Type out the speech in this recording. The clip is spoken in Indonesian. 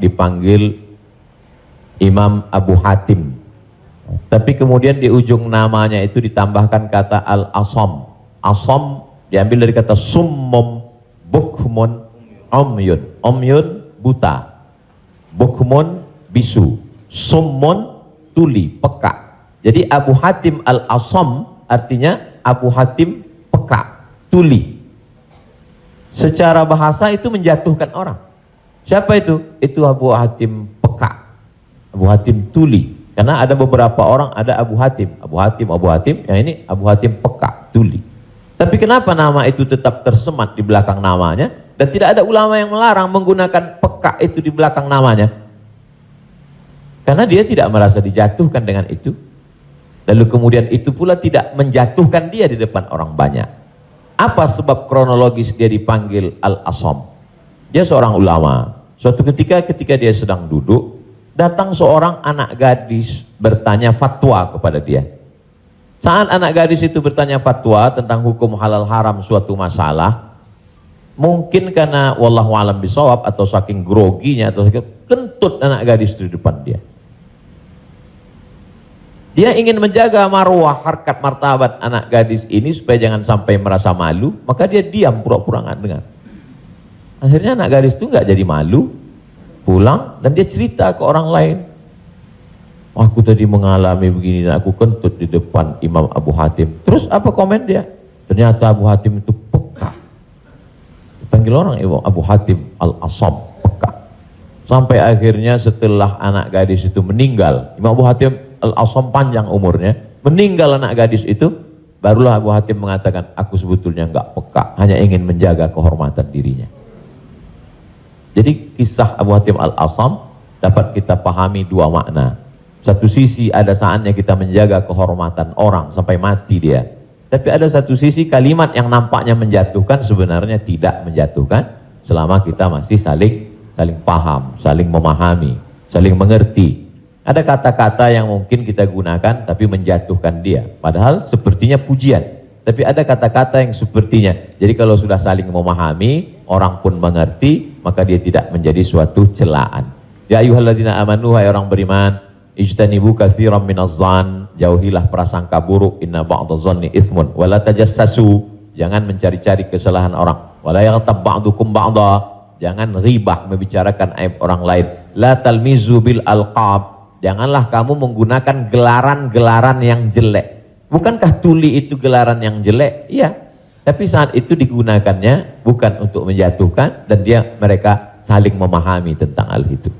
dipanggil Imam Abu Hatim. Tapi kemudian di ujung namanya itu ditambahkan kata Al-Asam. Asam diambil dari kata summum, bukmun, umyun. Umyun buta, bukmun bisu, summun tuli, peka. Jadi Abu Hatim Al-Asam artinya Abu Hatim peka, tuli. Secara bahasa itu menjatuhkan orang. Siapa itu? Itu Abu Hatim peka, Abu Hatim tuli. Karena ada beberapa orang, ada Abu Hatim, yang ini Abu Hatim peka, tuli. Tapi kenapa nama itu tetap tersemat di belakang namanya, dan tidak ada ulama yang melarang menggunakan peka itu di belakang namanya? Karena dia tidak merasa dijatuhkan dengan itu. Lalu kemudian itu pula tidak menjatuhkan dia di depan orang banyak. Apa sebab kronologis dia dipanggil Al-Asam? Dia seorang ulama. Suatu ketika dia sedang duduk, datang seorang anak gadis bertanya fatwa kepada dia. Saat anak gadis itu bertanya fatwa tentang hukum halal haram suatu masalah, mungkin karena wallahu alam bisawab atau saking groginya atau kentut anak gadis itu di depan dia. Dia ingin menjaga marwah, harkat, martabat anak gadis ini supaya jangan sampai merasa malu, maka dia diam, pura-pura nggak dengar. Akhirnya anak gadis itu nggak jadi malu, pulang dan dia cerita ke orang lain. Aku tadi mengalami begini dan aku kentut di depan Imam Abu Hatim. Terus apa komen dia? Ternyata Abu Hatim itu peka. Dipanggil orang Abu Hatim Al-Asam, peka. Sampai akhirnya setelah anak gadis itu meninggal, Imam Abu Hatim Al-Asam panjang umurnya, meninggal anak gadis itu, barulah Abu Hatim mengatakan, aku sebetulnya enggak peka, hanya ingin menjaga kehormatan dirinya. Jadi kisah Abu Hatim Al-Asam dapat kita pahami dua makna. Satu sisi ada saatnya kita menjaga kehormatan orang sampai mati dia. Tapi ada satu sisi kalimat yang nampaknya menjatuhkan sebenarnya tidak menjatuhkan selama kita masih saling paham, saling memahami, saling mengerti. Ada kata-kata yang mungkin kita gunakan tapi menjatuhkan dia. Padahal sepertinya pujian. Tapi ada kata-kata yang sepertinya. Jadi kalau sudah saling memahami, orang pun mengerti, maka dia tidak menjadi suatu celaan. Ya ayyuhalladzina amanu, hai orang beriman, ijtanibu katsiran minadh-dhann, jauhilah prasangka buruk, inna ba'dadh-dhanni itsmun, wala tajassasu, jangan mencari-cari kesalahan orang, wala yaghtab ba'dukum ba'dha, jangan ribah membicarakan aib orang lain, la talmizu bil alqab, janganlah kamu menggunakan gelaran-gelaran yang jelek. Bukankah tuli itu gelaran yang jelek? Iya. Tapi saat itu digunakannya bukan untuk menjatuhkan, dan mereka saling memahami tentang hal itu.